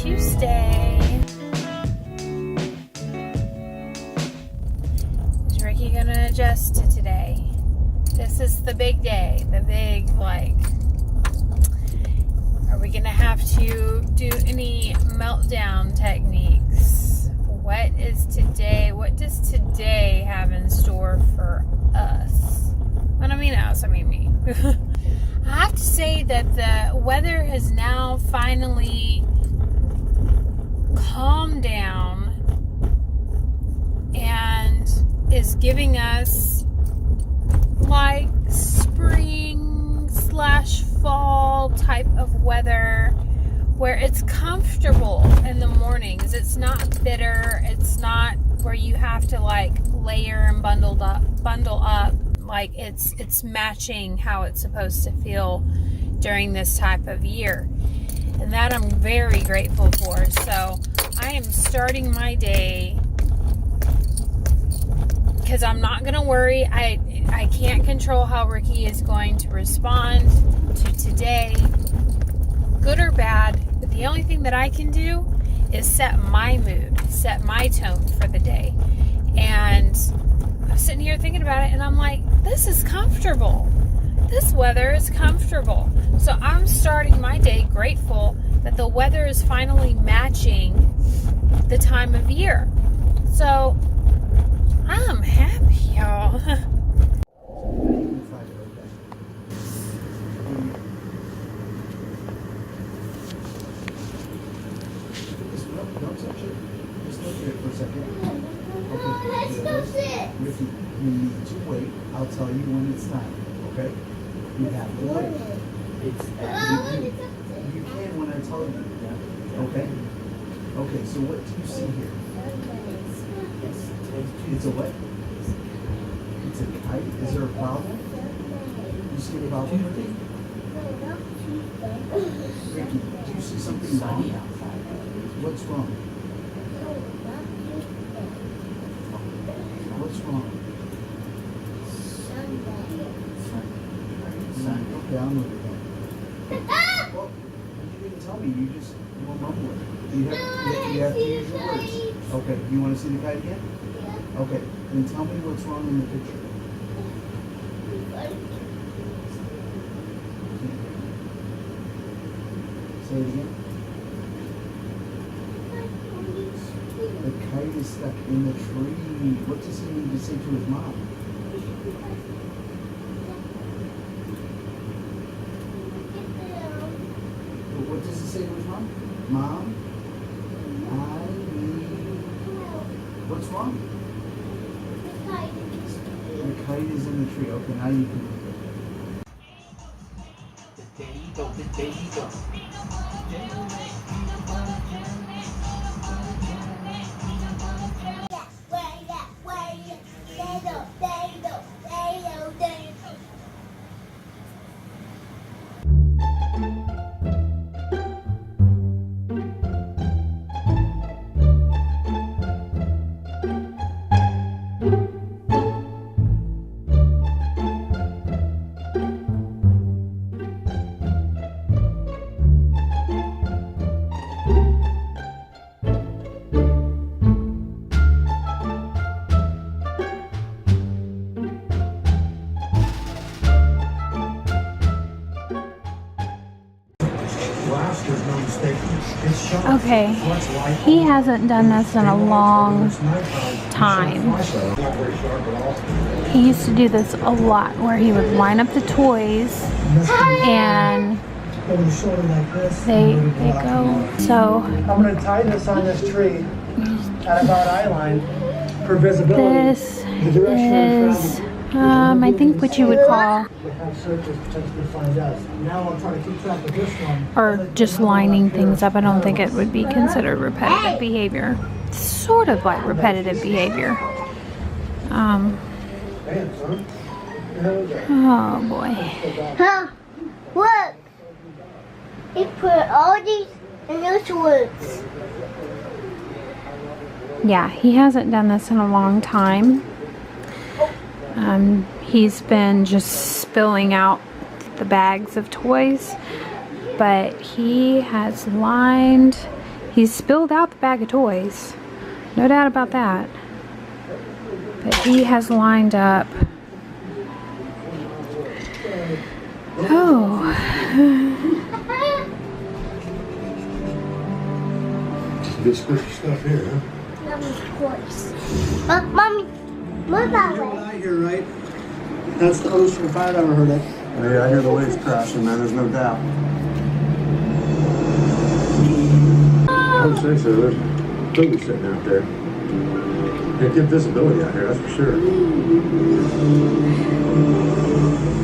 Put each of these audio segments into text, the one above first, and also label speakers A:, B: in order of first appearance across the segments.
A: Tuesday. Is Ricky gonna adjust to today? This is the big day, the big, like, are we gonna have to do any meltdown techniques? What is today? What does today have in store for us? When I mean us, I mean me. I have to say that the weather has now finally calmed down and is giving us like spring / fall type of weather where it's comfortable in the mornings. It's not bitter. It's not where you have to like layer and bundle up. Like it's matching how it's supposed to feel during this type of year. And that I'm very grateful for. So I am starting my day because I'm not going to worry. I can't control how Ricky is going to respond to today, good or bad. But the only thing that I can do is set my mood, set my tone for the day. And I'm sitting here thinking about it, and I'm like, this is comfortable. This weather is comfortable. So I'm starting my day grateful that the weather is finally matching the time of year. So I'm happy, y'all.
B: Don't touch it. Just look at it for a second. Okay. Ricky, you need to wait. I'll tell you when it's time. Okay? You have to wait. You can when I tell you. Okay? Okay, so what do you see here? It's a what? It's a kite? Is there a problem? You see a problem, Ricky? Ricky, do you see something wrong? What's wrong? What's wrong? Sun. Okay, I'll move it. Well, you didn't tell me. You just were mumbling. You have to use your words. Okay, you want to see the kite again? Yeah. Okay, then tell me what's wrong in the picture. Say it again. The kite is stuck in the tree. What does he need to say to his mom? What does he say to his mom? Mom, I need... What's wrong? The kite is in the tree. Okay, now you can... There you go. There you go.
A: Okay, he hasn't done this in a long time. He used to do this a lot where he would line up the toys and they go. So
C: I'm going to tie this on this tree at about eye line for visibility.
A: This is I think what you would call, or just lining things up. I don't think it would be considered repetitive behavior. Sort of like repetitive behavior. Oh boy.
D: Huh? Look! He put all these in those woods.
A: Yeah, he hasn't done this in a long time. He's been just spilling out the bags of toys, but he has lined He's spilled out the bag of toys. No doubt about that. But he has lined up. Oh.
E: Good squishy stuff here, huh?
D: Mommy's toys. Mommy, look that way.
C: I hear, right? That's the Ausome's if I've ever heard it.
E: Oh, yeah, I hear the waves crashing, man. There's no doubt. I would say so. There's totally sitting out there. Yeah, good visibility out here, that's for sure.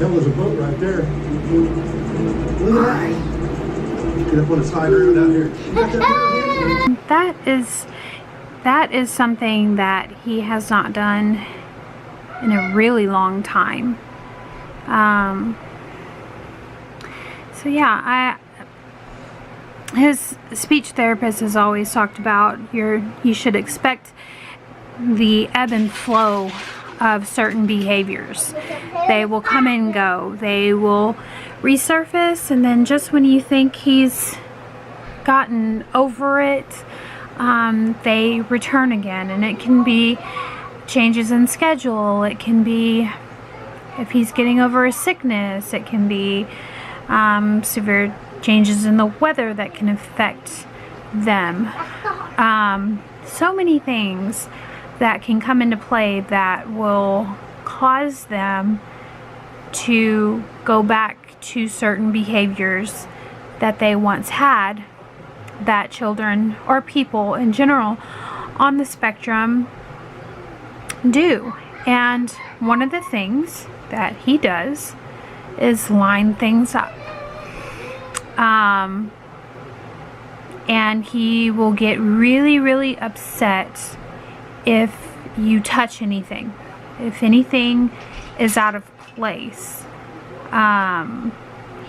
E: Yeah, there's a boat right there. Look at that. Get up on the side road out here.
A: That is something that he has not done in a really long time. So yeah, his speech therapist has always talked about you should expect the ebb and flow of certain behaviors. They will come and go. They will resurface, and then just when you think he's gotten over it, they return again. And it can be changes in schedule. It can be if he's getting over a sickness. It can be severe changes in the weather that can affect them. So many things that can come into play that will cause them to go back to certain behaviors that they once had, that children or people in general on the spectrum do. And one of the things that he does is line things up. And he will get really, really upset if you touch anything. If anything is out of place,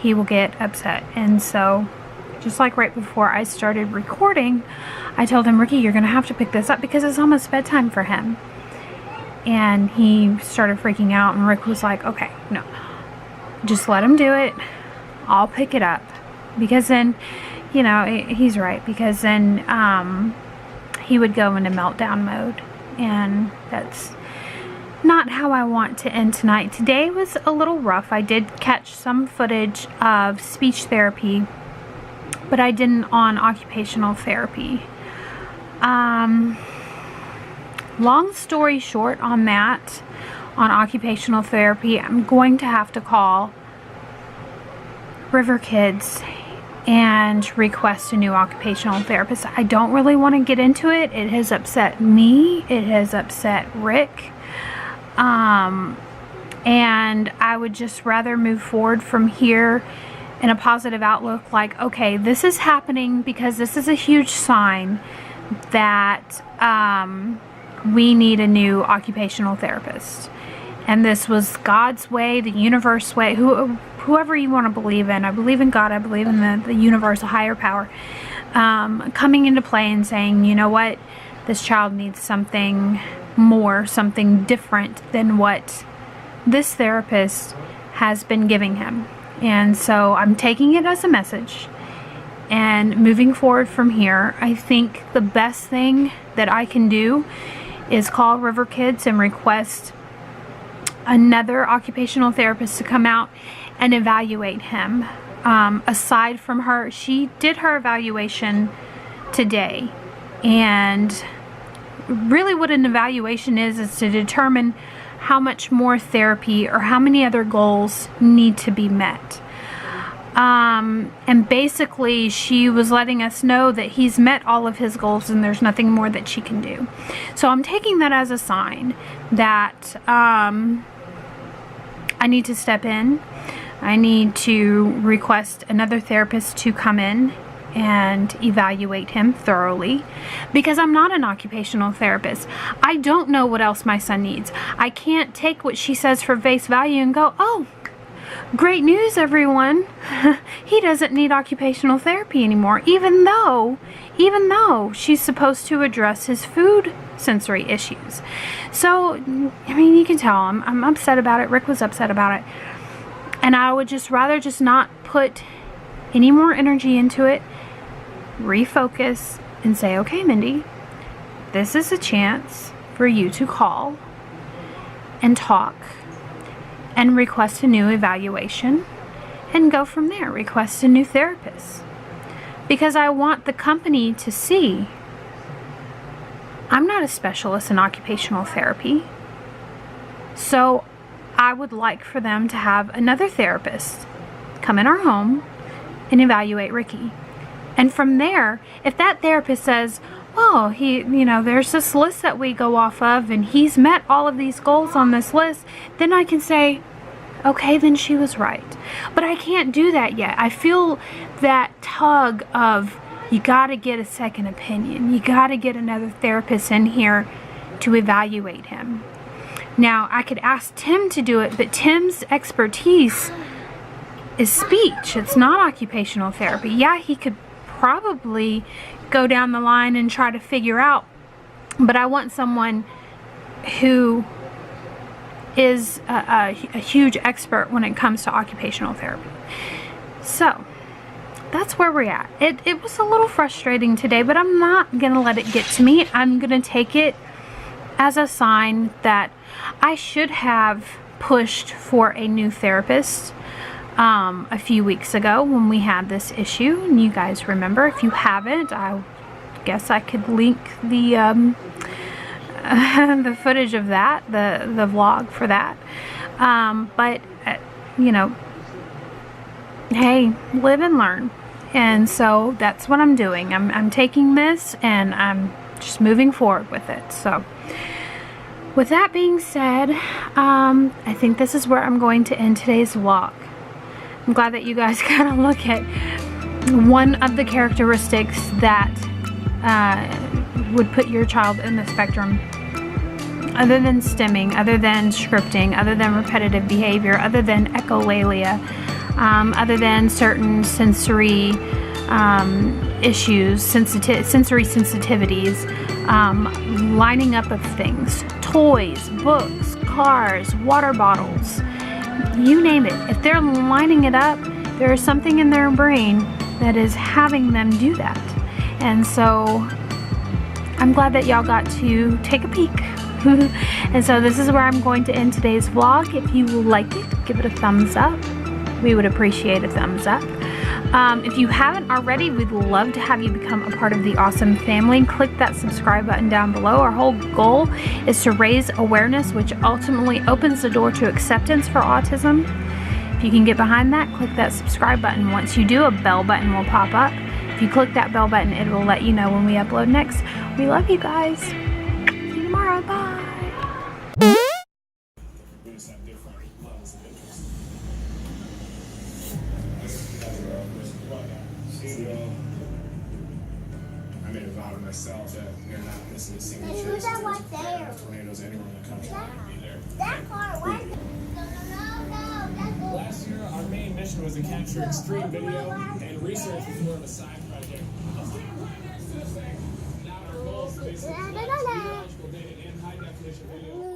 A: he will get upset. And so, just like right before I started recording, I told him, Ricky, you're gonna have to pick this up because it's almost bedtime for him. And he started freaking out, and Rick was like, okay, no, just let him do it. I'll pick it up. Because then, you know, he's right, because then he would go into meltdown mode, and that's not how I want to end tonight. Today was a little rough. I did catch some footage of speech therapy, but I didn't on occupational therapy. Long story short on that, on occupational therapy, I'm going to have to call River Kids and request a new occupational therapist. I don't really want to get into it. It has upset me. It has upset Rick. And I would just rather move forward from here in a positive outlook, like, okay, this is happening because this is a huge sign that we need a new occupational therapist. And this was God's way, the universe way, whoever you want to believe in. I believe in God. I believe in the universe, a higher power, coming into play and saying, you know what, this child needs something more, something different than what this therapist has been giving him. And so I'm taking it as a message and moving forward from here. I think the best thing that I can do is call River Kids and request another occupational therapist to come out and evaluate him. Aside from her, she did her evaluation today, and really what an evaluation is to determine how much more therapy or how many other goals need to be met. And basically she was letting us know that he's met all of his goals and there's nothing more that she can do. So I'm taking that as a sign that I need to step in. I need to request another therapist to come in and evaluate him thoroughly, because I'm not an occupational therapist. I don't know what else my son needs. I can't take what she says for face value and go, oh, great news everyone, he doesn't need occupational therapy anymore, even though she's supposed to address his food sensory issues. So, I mean, you can tell I'm upset about it. Rick was upset about it. And I would just rather just not put any more energy into it, refocus, and say, okay, Mindy, this is a chance for you to call and talk and request a new evaluation and go from there. Request a new therapist. Because I want the company to see I'm not a specialist in occupational therapy. So I would like for them to have another therapist come in our home and evaluate Ricky. And from there, if that therapist says, oh, there's this list that we go off of and he's met all of these goals on this list, then I can say, okay, then she was right. But I can't do that yet. I feel that tug of, you got to get a second opinion. You got to get another therapist in here to evaluate him. Now, I could ask Tim to do it, but Tim's expertise is speech. It's not occupational therapy. Yeah, he could probably go down the line and try to figure out, but I want someone who is a huge expert when it comes to occupational therapy. So that's where we're at. It was a little frustrating today, but I'm not gonna let it get to me. I'm gonna take it as a sign that I should have pushed for a new therapist a few weeks ago when we had this issue, and you guys remember. If you haven't, I guess I could link the the footage of that, the vlog for that. But hey, live and learn. And so that's what I'm doing. I'm taking this and I'm just moving forward with it. So with that being said, I think this is where I'm going to end today's vlog. I'm glad that you guys got a look at one of the characteristics that would put your child in the spectrum, other than stimming, other than scripting, other than repetitive behavior, other than echolalia, other than certain sensory issues, sensory sensitivities, lining up of things, toys, books, cars, water bottles, you name it. If they're lining it up, there is something in their brain that is having them do that. And so I'm glad that y'all got to take a peek. And so this is where I'm going to end today's vlog. If you like it, give it a thumbs up. We would appreciate a thumbs up. If you haven't already, we'd love to have you become a part of the Ausoome family. Click that subscribe button down below. Our whole goal is to raise awareness, which ultimately opens the door to acceptance for autism. If you can get behind that, click that subscribe button. Once you do, a bell button will pop up. If you click that bell button, it will let you know when we upload next. We love you guys. See you tomorrow. Bye.
F: We just have different levels of interest. I made a vow to myself that you're not missing a single chance. Tornadoes anywhere in the country, I'm gonna be there.
D: That car, why? No.
F: Last year, our main mission was to capture extreme video, and research was more of a side project. Now our goal is to basically collect geological data and high definition video.